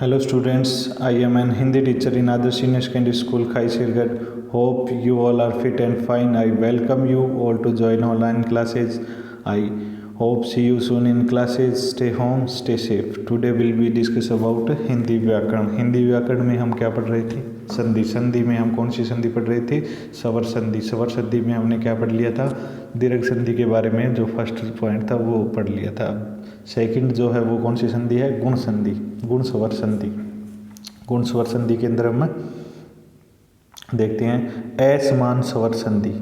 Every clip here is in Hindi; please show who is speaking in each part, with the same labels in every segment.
Speaker 1: Hello students, I am an Hindi teacher in Adarsh Senior Secondary School, Khaisirgarh. Hope you all are fit and fine. I welcome you all to join online classes. I hope see you soon in classes. Stay home, stay safe. Today will be discuss about Hindi व्याकरण. हिंदी व्याकरण में हम क्या पढ़ रहे थे? संधि. संधि में हम कौन सी संधि पढ़ रहे थे? स्वर संधि. स्वर संधि में हमने क्या पढ़ लिया था? दीर्घ संधि के बारे में जो फर्स्ट पॉइंट था वो पढ़ लिया था. सेकंड जो है वो कौन सी संधि है? गुण संधि. गुण स्वर संधि. गुण स्वर संधि के अंदर हम देखते हैं असमान स्वर संधि.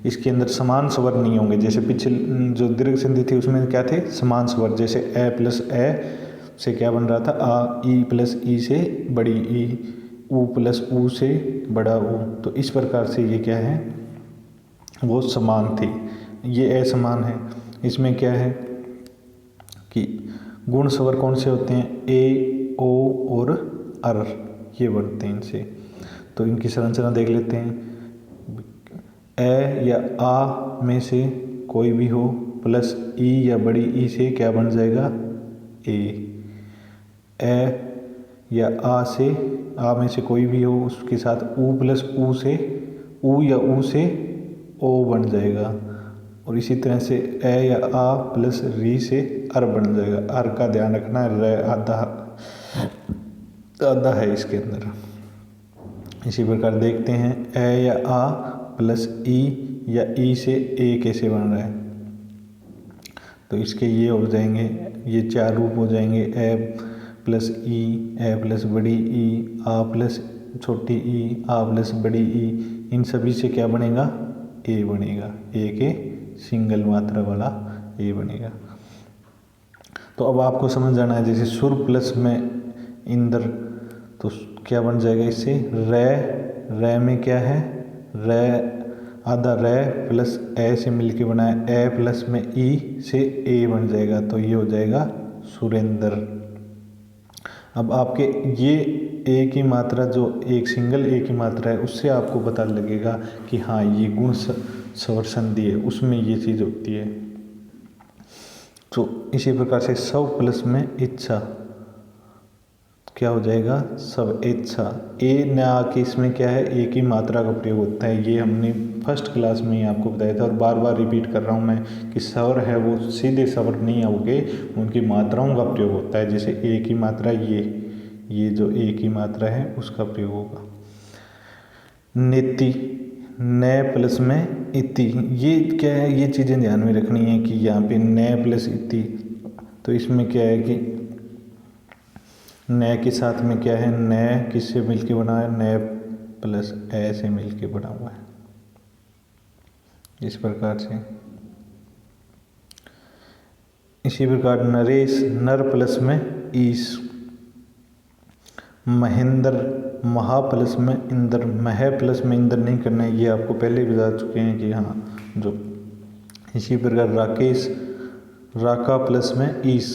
Speaker 1: इसके अंदर समान स्वर नहीं होंगे. जैसे पिछले जो दीर्घ संधि थी उसमें क्या थे? समान स्वर. जैसे ए प्लस ए से क्या बन रहा था? आ. ई प्लस ई से बड़ी ई. ऊ प्लस ऊ से बड़ा ऊ. तो इस प्रकार से ये क्या है? वो समान थी. ये असमान है. इसमें क्या है कि गुण स्वर कौन से होते हैं? ए, ओ और अर ये बनते हैं इनसे. तो इनकी संरचना देख लेते हैं. ए या आ में से कोई भी हो प्लस ई या बड़ी ई से क्या बन जाएगा? ए. ए या आ से आ में से कोई भी हो उसके साथ ऊ प्लस ऊ से ऊ या ऊ से ओ बन जाएगा. और इसी तरह से ए या आ प्लस री से अर बन जाएगा. अर का ध्यान रखना है. रे आधा है इसके अंदर. इसी प्रकार देखते हैं ए या आ प्लस ई या ई से ए कैसे बन रहा है. तो इसके ये हो जाएंगे. ये चार रूप हो जाएंगे. ए प्लस ई, ए प्लस बड़ी ई, आ प्लस छोटी ई, आ प्लस बड़ी ई. इन सभी से क्या बनेगा? ए बनेगा. ए के सिंगल मात्रा वाला ए बनेगा. तो अब आपको समझ जाना है. जैसे सुर प्लस में इंदर तो क्या बन जाएगा इससे? रे. रे में क्या है? रे आधा रे प्लस ए से मिलके बना है. ए प्लस में ई से ए बन जाएगा. तो ये हो जाएगा सुरेंद्र. अब आपके ये ए की मात्रा जो एक सिंगल ए की मात्रा है उससे आपको पता लगेगा कि हाँ ये गुण स्वर संधि है. उसमें ये चीज़ होती है. तो इसी प्रकार से सब प्लस में इच्छा क्या हो जाएगा? सब इच्छा. ए न आके इसमें क्या है? ए की मात्रा का प्रयोग होता है. ये हमने फर्स्ट क्लास में ही आपको बताया था और बार बार रिपीट कर रहा हूँ मैं कि स्वर है वो सीधे स्वर नहीं होंगे, उनकी मात्राओं का प्रयोग होता है. जैसे ए की मात्रा ये जो ए की मात्रा है उसका प्रयोग होगा. नीति. न प्लस में इति. ये क्या है? ये चीज़ें ध्यान में रखनी है कि यहाँ पे न प्लस इति. तो इसमें क्या है कि न के साथ में क्या है? न किससे मिलके बना है? न प्लस ए से मिलके बना हुआ है. इस प्रकार से. इसी प्रकार नरेश. नर प्लस में ईश. महेंद्र. महा प्लस में इंद्र. मह प्लस में इंद्र नहीं करना है. ये आपको पहले भी बता चुके हैं कि हाँ जो. इसी प्रकार राकेश. राका प्लस में ईश.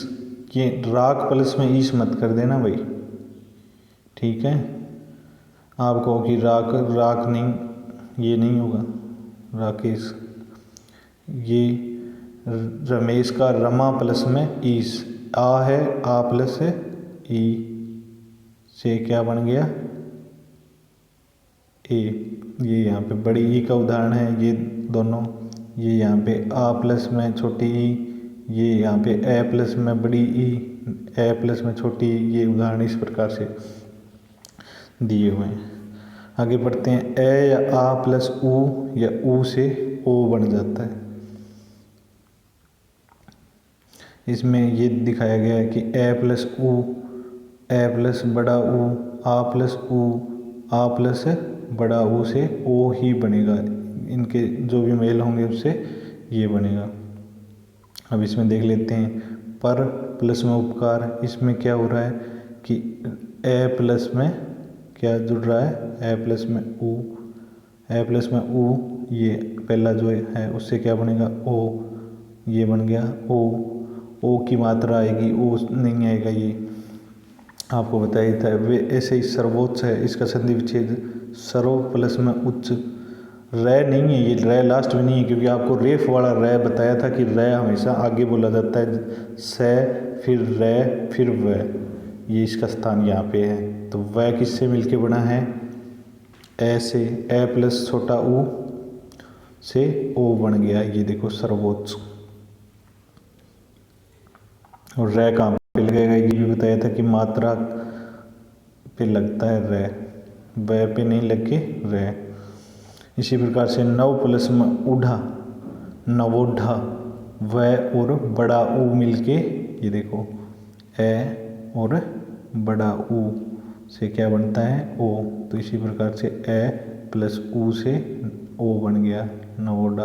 Speaker 1: ये राक प्लस में ईश मत कर देना भाई. ठीक है. आप कहो कि राक नहीं, ये नहीं होगा. राकेश. ये रमेश का रमा प्लस में ईश. आ है आ प्लस ई से क्या बन गया? ए. ये यहाँ पे बड़ी ई का उदाहरण है ये दोनों. ये यहाँ पे आ प्लस में छोटी ई. ये यहाँ पे ए प्लस में बड़ी ई, ए प्लस में छोटी ई. ये उदाहरण इस प्रकार से दिए हुए हैं. आगे बढ़ते हैं. ए या आ प्लस ऊ या ऊ से ओ बन जाता है. इसमें ये दिखाया गया है कि ए प्लस ऊ, ए प्लस बड़ा ऊ, आ प्लस ऊ, आ प्लस बड़ा ऊ से ओ ही बनेगा. इनके जो भी मेल होंगे उससे ये बनेगा. अब इसमें देख लेते हैं. पर प्लस में उपकार. इसमें क्या हो रहा है कि ए प्लस में क्या जुड़ रहा है? ए प्लस में ऊ. ए प्लस में ऊ ये पहला जो है उससे क्या बनेगा? ओ. ये बन गया ओ. ओ की मात्रा आएगी, ओ नहीं आएगा. ये आपको बताया था. वे ऐसे ही सर्वोच्च है. इसका संधि विच्छेद सर्व प्लस में उच्च. रे नहीं है. ये रे लास्ट में नहीं है क्योंकि आपको रेफ वाला रे बताया था कि रे हमेशा आगे बोला जाता है. से फिर रे फिर व. ये इसका स्थान यहाँ पे है। तो वह किससे मिलके बना है? ए से। ए प्लस छोटा ऊ से ओ बन गया, ये देखो सर्वोच्च। और रै कहाँ पे लगेगा? ये भी बताया था कि मात्रा पे लगता है रै, वह पे नहीं लग के रै। इसी प्रकार से नव प्लस में ऊढ़ा, नवोढ़ा, वह और बड़ा ऊ मिलके ये देखो ए और बड़ा ऊ से क्या बनता है? ओ। तो इसी प्रकार से ए प्लस ऊ से ओ बन गया, नवोढ़ा।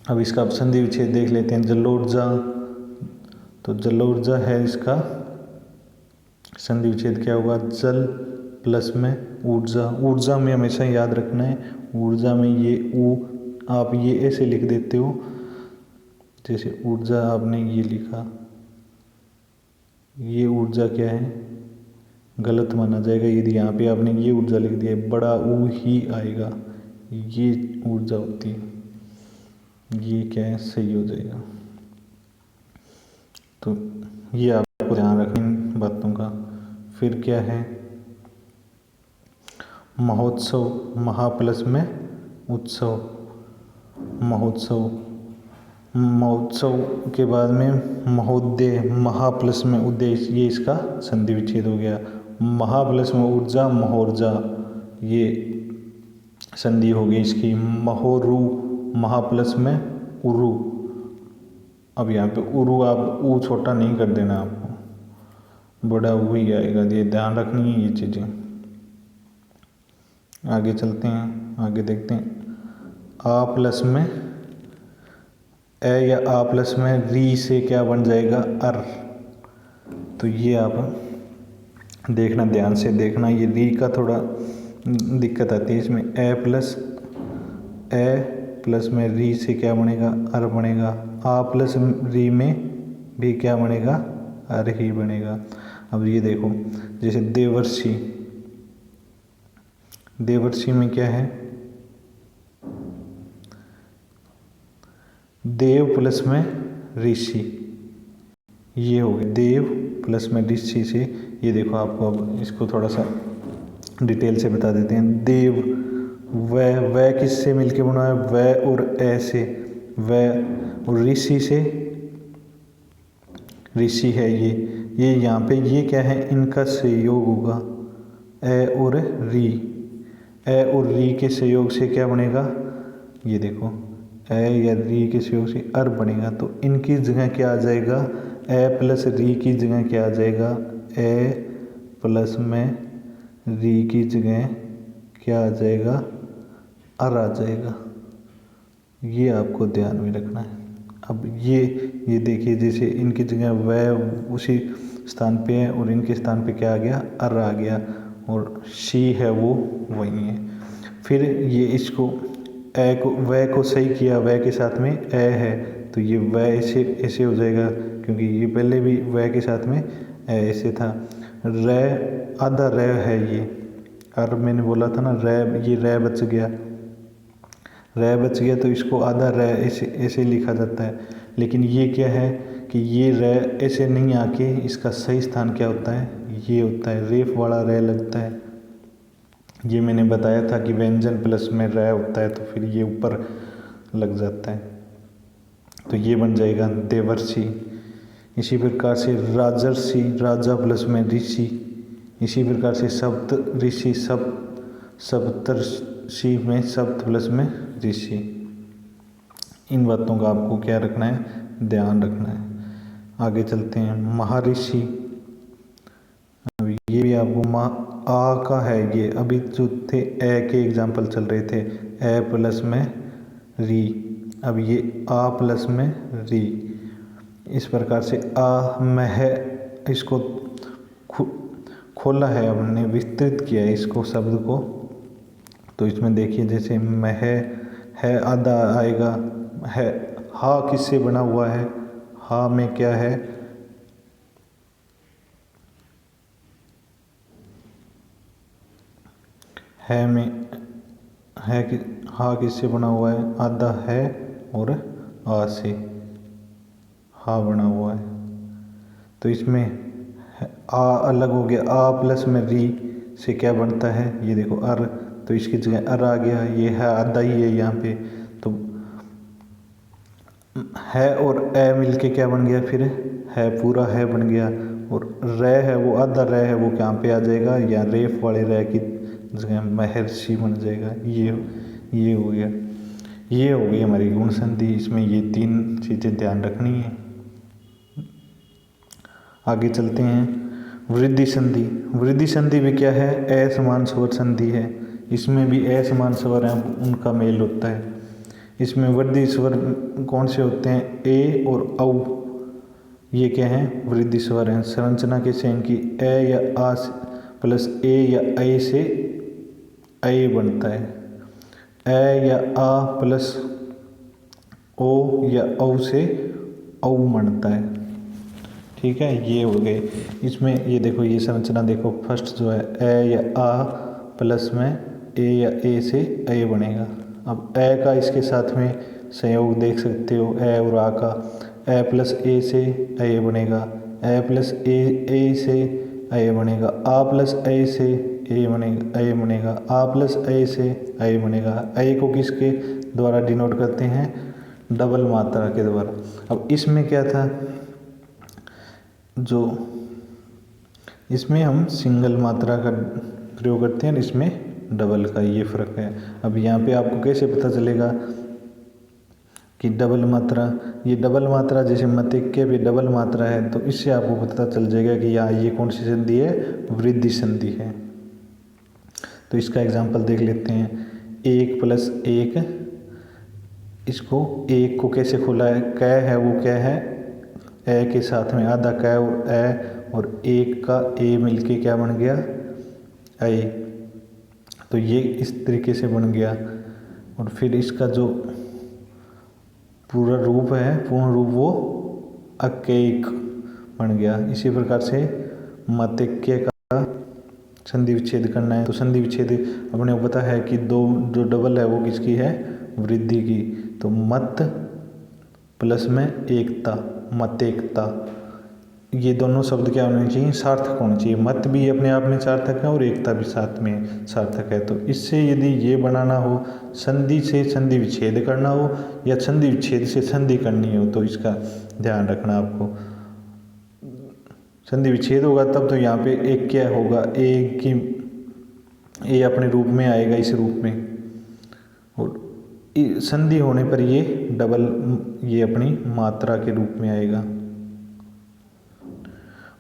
Speaker 1: अब इसका संधि विच्छेद देख लेते हैं। जलोढ़ा, तो जलोढ़ा है, इसका संधि विच्छेद क्या होगा? जल प्लस में ऊर्जा। ऊर्जा में हमेशा याद रखना है, ऊर्जा में ये ऊ आप ये ऐसे लिख देते हो, जैसे ऊर्जा आपने ये लिखा, ये ऊर्जा क्या है? गलत माना जाएगा यदि यहाँ पे आपने ये ऊर्जा लिख दिया है, बड़ा ऊ ही आएगा, ये ऊर्जा होती है, ये क्या है? सही हो जाएगा। तो ये आपको ध्यान रखना इन बातों का। फिर क्या है? महोत्सव, महा प्लस में उत्सव, महोत्सव। महोत्सव के बाद में महोदय, महा प्लस में उदय, ये इसका संधि विच्छेद हो गया। महा प्लस में ऊर्जा, महोर्जा, ये संधि हो गई इसकी। महोरु, महा प्लस में उरु। अब यहाँ पे उरु आप ऊ छोटा नहीं कर देना, आपको बड़ा ऊ ही आएगा, ये ध्यान रखनी है ये चीज़ें। आगे चलते हैं, आगे देखते हैं। आ प्लस में ए या आ प्लस में री से क्या बन जाएगा? अर। तो ये आप देखना, ध्यान से देखना, ये री का थोड़ा दिक्कत आती है इसमें। ए प्लस में री से क्या बनेगा? अर बनेगा। आ प्लस री में भी क्या बनेगा? अर ही बनेगा। अब ये देखो, जैसे देवर्षि, देवर्षि में क्या है? देव प्लस में ऋषि, ये हो गया देव प्लस में ऋषि से। ये देखो, आपको अब इसको थोड़ा सा डिटेल से बता देते हैं। देव, वह किससे मिलके बना है? वह और ए से, वह और ऋषि से, ऋषि है ये यहाँ पे ये क्या है? इनका संयोग होगा, ए और री। ए और री के संयोग से क्या बनेगा? ये देखो, ए या री के सहयोग से अर बनेगा। तो इनकी जगह क्या आ जाएगा? ए प्लस री की जगह क्या आ जाएगा? ए प्लस में री की जगह क्या आ जाएगा? अर आ जाएगा। ये आपको ध्यान में रखना है। अब ये देखिए, जैसे इनकी जगह वह उसी स्थान पे है और इनके स्थान पे क्या आ गया? अर आ गया, और शी है वो वही है। फिर ये इसको ए को, वह को सही किया, वह के साथ में ए है, तो ये वह ऐसे हो जाएगा, क्योंकि ये पहले भी वह के साथ में ए ऐसे था। रै, आधा रै है ये, और मैंने बोला था ना रै, ये रै बच गया, रै बच गया, तो इसको आधा रै ऐसे लिखा जाता है। लेकिन ये क्या है कि ये रै ऐसे नहीं आके इसका सही स्थान क्या होता है? ये होता है, रेफ वाला रै लगता है। ये मैंने बताया था कि व्यंजन प्लस में रै होता है, तो फिर ये ऊपर लग जाता है, तो ये बन जाएगा देवर्षि। इसी प्रकार से राजर्षि, राजा प्लस में ऋषि। इसी प्रकार से सप्त ऋषि, सप्तर्षि में सप्त प्लस में ऋषि। इन बातों का आपको क्या रखना है? ध्यान रखना है। आगे चलते हैं। महर्षि, ये भी आपको आ का है, ये अभी जो थे ए के एग्जाम्पल चल रहे थे, ए प्लस में री, अब ये आ प्लस में री। इस प्रकार से आ मह, इसको खोला है हमने, विस्तृत किया है इसको शब्द को। तो इसमें देखिए, जैसे मह है, आधा आएगा है। हा किससे बना हुआ है? हा में क्या है? है में है कि हा किससे बना हुआ है? आधा है और आ से हा बना हुआ है। तो इसमें आ अलग हो गया, आ प्लस में री से क्या बनता है, ये देखो अर, तो इसकी जगह अर आ गया, ये है आधा ही है यहाँ पे, तो है और ए मिलके क्या बन गया, फिर है पूरा है बन गया, और रे है वो आधा रे है वो कहाँ पे आ जाएगा, या रेफ वाले रे की जगह महर्षि बन जाएगा। ये हो गया, ये हो गई हमारी गुण संधि। इसमें ये 3 चीज़ें ध्यान रखनी है। आगे चलते हैं। वृद्धि संधि। वृद्धि संधि भी क्या है, असमान स्वर संधि है। इसमें भी असमान स्वर हैं, उनका मेल होता है। इसमें वृद्धि स्वर कौन से होते हैं, ए और औ, ये क्या हैं, वृद्धि स्वर हैं। संरचना कैसे इनकी, ए या आ प्लस ए या ए से ए बनता है, ए या आ प्लस ओ या औ से औ बनता है। ठीक है, ये हो गए। इसमें ये देखो, ये संरचना देखो, फर्स्ट जो है ए या आ प्लस में ए या ए से ए बनेगा। अब ए का इसके साथ में संयोग देख सकते हो, ए और आ का, ए प्लस ए से ए बनेगा, ए प्लस ए से ए बनेगा, आ प्लस ए से ए बनेगा, आ प्लस ए से ए बनेगा। ए को किसके द्वारा डिनोट करते हैं, डबल मात्रा के द्वारा। अब इसमें क्या था, जो इसमें हम सिंगल मात्रा का प्रयोग करते हैं, इसमें डबल का, ये फ़र्क है। अब यहाँ पे आपको कैसे पता चलेगा कि डबल मात्रा, ये डबल मात्रा जैसे मतिक्य भी डबल मात्रा है, तो इससे आपको पता चल जाएगा कि यहाँ ये कौन सी संधि है, वृद्धि संधि है। तो इसका एग्जाम्पल देख लेते हैं। 1 प्लस 1, इसको 1 को कैसे खोला है, कै है वो क्या है, ए के साथ में आधा कै और ए, और 1 का ए मिलके क्या बन गया, ए। तो ये इस तरीके से बन गया। और फिर इसका जो पूरा रूप है, पूर्ण रूप, वो अकेक बन गया। इसी प्रकार से मतिक्य का संधि विच्छेद करना है, तो संधि विच्छेद अपने को पता है कि दो जो डबल है वो किसकी है, वृद्धि की। तो मत प्लस में एकता, मत एकता, ये दोनों शब्द क्या होने चाहिए, सार्थक होने चाहिए। मत भी अपने आप में सार्थक है और एकता भी साथ में सार्थक है। तो इससे यदि ये बनाना हो, संधि से संधि विच्छेद करना हो या संधि विच्छेद से संधि करनी हो, तो इसका ध्यान रखना आपको। संधि विच्छेद होगा तब तो यहाँ पे एक क्या होगा, ए की ए अपने रूप में आएगा, इस रूप में, और संधि होने पर ये डबल, ये अपनी मात्रा के रूप में आएगा।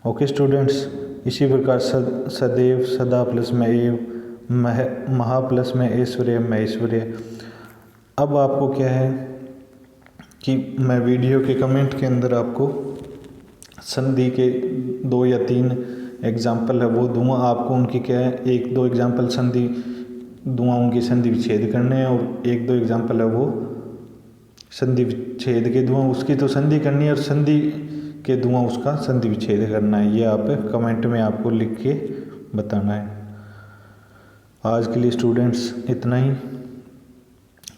Speaker 1: ओके स्टूडेंट्स, इसी प्रकार सदैव, सदा प्लस में एव, महा प्लस में ऐश्वर्य, महेश्वर्य। अब आपको क्या है कि मैं वीडियो के कमेंट के अंदर आपको संधि के 2 या 3 एग्जाम्पल है वो दूंगा, आपको उनकी क्या है, 1-2 एग्जाम्पल संधि दूंगा, उनकी संधि विच्छेद करने हैं, और 1-2 एग्जाम्पल है वो संधि विच्छेद के दूंगा, उसकी तो संधि करनी है, और संधि के दूंगा उसका संधि विच्छेद करना है। ये आप कमेंट में आपको लिख के बताना है। आज के लिए स्टूडेंट्स इतना ही।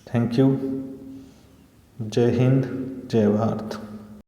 Speaker 1: Thank you. जय हिंद, जय भारत।